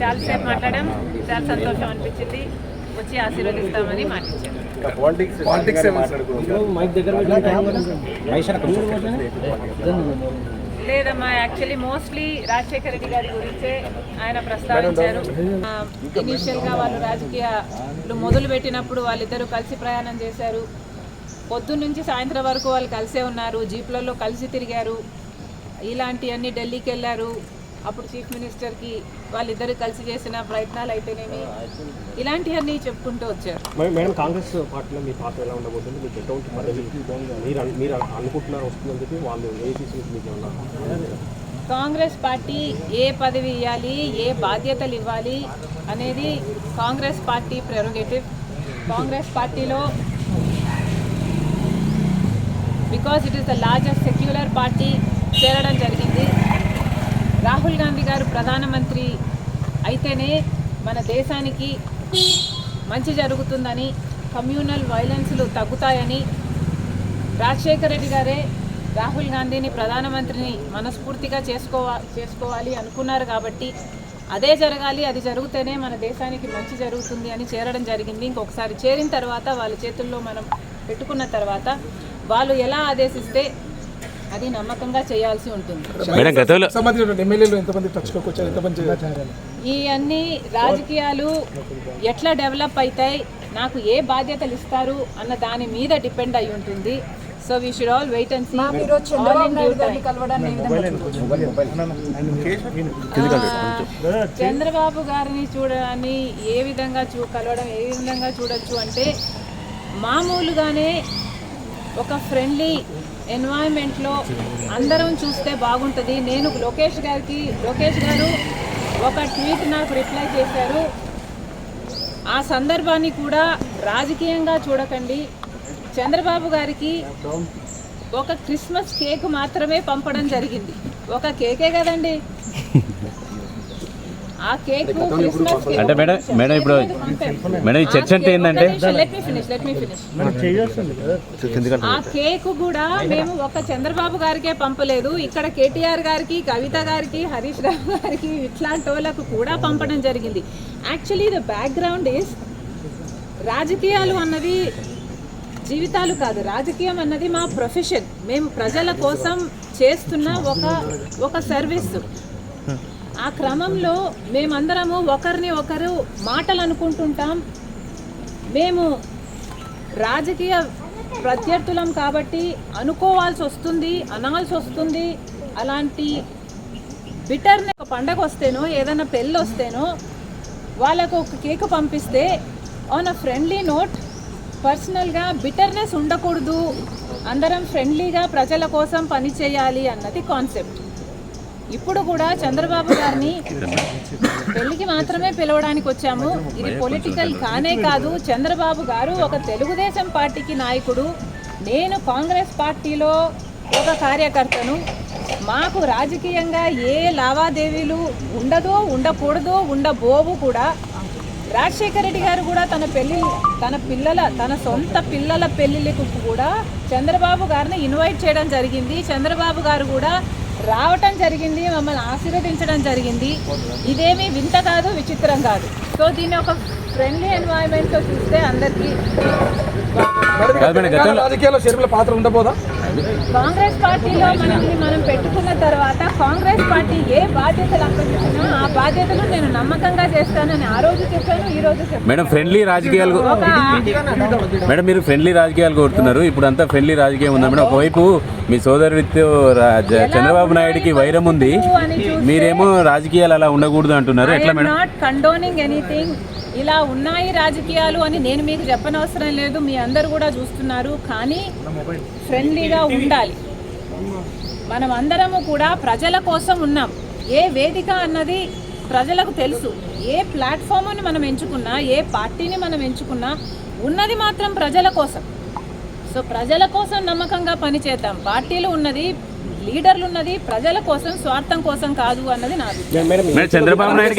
చాలాసేపు మాట్లాడాం, చాలా సంతోషం అనిపించింది. వచ్చి ఆశీర్వదిస్తామని మాటిచ్చారు. లేదమ్మా, యాక్చువల్లీ మోస్ట్లీ రాజశేఖర రెడ్డి గారి గురించే ఆయన ప్రస్తావించారు. ఇనీషియల్గా వాళ్ళు రాజకీయాలు మొదలుపెట్టినప్పుడు వాళ్ళిద్దరూ కలిసి ప్రయాణం చేశారు. పొద్దున్నుంచి సాయంత్రం వరకు వాళ్ళు కలిసే ఉన్నారు, జీప్లలో కలిసి తిరిగారు. ఇలాంటివన్నీ ఢిల్లీకి వెళ్ళారు. అప్పుడు చీఫ్ మినిస్టర్కి వాళ్ళిద్దరు కలిసి చేసిన ప్రయత్నాలు అయితేనేమి, ఇలాంటివన్నీ చెప్పుకుంటూ వచ్చారు. మేడం, కాంగ్రెస్ పార్టీలో మీ పాత్ర ఎలా ఉండబోతుంది? మీకు ఎటువంటి పదవి మీరు అనుకుంటున్నారు వస్తుందని చెప్పి వాళ్ళు కాంగ్రెస్ పార్టీ ఏ పదవి ఇవ్వాలి, ఏ బాధ్యతలు ఇవ్వాలి అనేది కాంగ్రెస్ పార్టీ ప్రెరోగేటివ్. కాంగ్రెస్ పార్టీలో because it is the largest secular party చేరడం జరిగింది. రాహుల్ గాంధీ గారు ప్రధానమంత్రి అయితేనే మన దేశానికి మంచి జరుగుతుందని, కమ్యూనల్ వైలెన్స్లు తగ్గుతాయని, రాజశేఖర రెడ్డి గారే రాహుల్ గాంధీని ప్రధానమంత్రిని మనస్ఫూర్తిగా చేసుకోవాలి అనుకున్నారు. కాబట్టి అదే జరగాలి, అది జరిగితేనే మన దేశానికి మంచి జరుగుతుంది అని చేరడం జరిగింది. ఇంకొకసారి చేరిన తర్వాత వాళ్ళ చేతుల్లో మనం పెట్టుకున్న తర్వాత వాళ్ళు ఎలా ఆదేశిస్తే అది నమ్మకంగా చేయాల్సి ఉంటుంది. ఈ అన్ని రాజకీయాలు ఎట్లా డెవలప్ అవుతాయి, నాకు ఏ బాధ్యతలు ఇస్తారు అన్న దాని మీద డిపెండ్ అయి ఉంటుంది. So we should all wait and see. Chandrababu గారిని చూడడాన్ని ఏ విధంగా కలవడం ఏ విధంగా చూడొచ్చు అంటే, మామూలుగానే ఒక ఫ్రెండ్లీ ఎన్వైరన్మెంట్లో అందరం చూస్తే బాగుంటుంది. నేను లోకేష్ గారు ఒక ట్వీట్ నాకు రిప్లై చేశారు. ఆ సందర్భాన్ని కూడా రాజకీయంగా చూడకండి. చంద్రబాబు గారికి ఒక క్రిస్మస్ కేక్ మాత్రమే పంపడం జరిగింది. ఒక కేకే కదండి, ఆ కేక్ అంటే మేడం ఇప్పుడు మేడం ఈ చర్చ అంటే ఏంటంటే, ఆ కేక్ కూడా మేము ఒక చంద్రబాబు గారికే పంపలేదు. ఇక్కడ కేటీఆర్ గారికి, కవిత గారికి, హరీష్ రావు గారికి, ఇట్లాంటి వాళ్ళకు కూడా పంపడం జరిగింది. యాక్చువల్లీ ద బ్యాక్గ్రౌండ్ ఈస్, రాజకీయాలు అన్నది జీవితాలు కాదు, రాజకీయం అన్నది మా ప్రొఫెషన్. మేము ప్రజల కోసం చేస్తున్న ఒక సర్వీస్. ఆ క్రమంలో మేమందరము ఒకరిని ఒకరు మాటలు అనుకుంటుంటాం. మేము రాజకీయ ప్రత్యర్థులం కాబట్టి అనుకోవాల్సి వస్తుంది, అనాల్సి వస్తుంది. అలాంటి బిటర్ని ఒక పండగ వస్తేనో ఏదైనా పెళ్ళి వస్తేనో వాళ్ళకు ఒక కేక్ పంపిస్తే ఆన్ అ ఫ్రెండ్లీ నోట్, పర్సనల్గా బిటర్నెస్ ఉండకూడదు, అందరం ఫ్రెండ్లీగా ప్రజల కోసం పనిచేయాలి అన్నది కాన్సెప్ట్. ఇప్పుడు కూడా చంద్రబాబు గారిని పెళ్లికి మాత్రమే పిలవడానికి వచ్చాము. ఇది పొలిటికల్ కానే కాదు. చంద్రబాబు గారు ఒక తెలుగుదేశం పార్టీకి నాయకుడు, నేను కాంగ్రెస్ పార్టీలో ఒక కార్యకర్తను. మాకు రాజకీయంగా ఏ లావాదేవీలు ఉండదో, ఉండకూడదో, ఉండబోవు కూడా. రాజశేఖర రెడ్డి గారు కూడా తన సొంత పిల్లల పెళ్లిళ్ళకు కూడా చంద్రబాబు గారిని ఇన్వైట్ చేయడం జరిగింది. చంద్రబాబు గారు కూడా రావటం జరిగింది, మమ్మల్ని ఆశీర్వదించడం జరిగింది. ఇదేమీ వింత కాదు, విచిత్రం కాదు. సో దీన్ని ఒక ఫ్రెండ్లీ ఎన్వైరన్మెంట్తో చూస్తే అందరికీ కాంగ్రెస్ పార్టీలో మనం పెట్టుకున్న తర్వాత కాంగ్రెస్ పార్టీ ఏ బాధ్యతలు అప్పగించినా ఆ బాధ్యతలు నేను నమ్మకంగా చేస్తానని ఆ రోజు చెప్పాను, ఈ రోజు చెప్పాను. మేడం, ఫ్రెండ్లీ రాజకీయాలు మేడం మీరు ఫ్రెండ్లీ రాజకీయాలు కోరుతున్నారు. ఇప్పుడు అంతా ఫ్రెండ్లీ రాజకీయం ఉందా మేడం? ఒకవైపు మీ సోదరుడితో చంద్రబాబు నాయుడుకి వైరం ఉంది, మీరేమో రాజకీయాలు అలా ఉండకూడదు అంటున్నారు. ఎట్లా మేడం? Not condoning anything. ఇలా ఉన్నాయి రాజకీయాలు అని నేను మీకు చెప్పనవసరం లేదు, మీ అందరు కూడా చూస్తున్నారు. కానీ ఫ్రెండ్లీగా ఉండాలి. మనం అందరము కూడా ప్రజల కోసం ఉన్నాం. ఏ వేదిక అన్నది ప్రజలకు తెలుసు. ఏ ప్లాట్ఫామ్ని మనం ఎంచుకున్నా, ఏ పార్టీని మనం ఎంచుకున్నా, ఉన్నది మాత్రం ప్రజల కోసం. సో ప్రజల కోసం నమ్మకంగా పనిచేద్దాం. పార్టీలు ఉన్నది, లీడర్లు ఉన్నది ప్రజల కోసం, స్వార్థం కోసం కాదు అన్నది నాది. చంద్రబాబు నాయుడు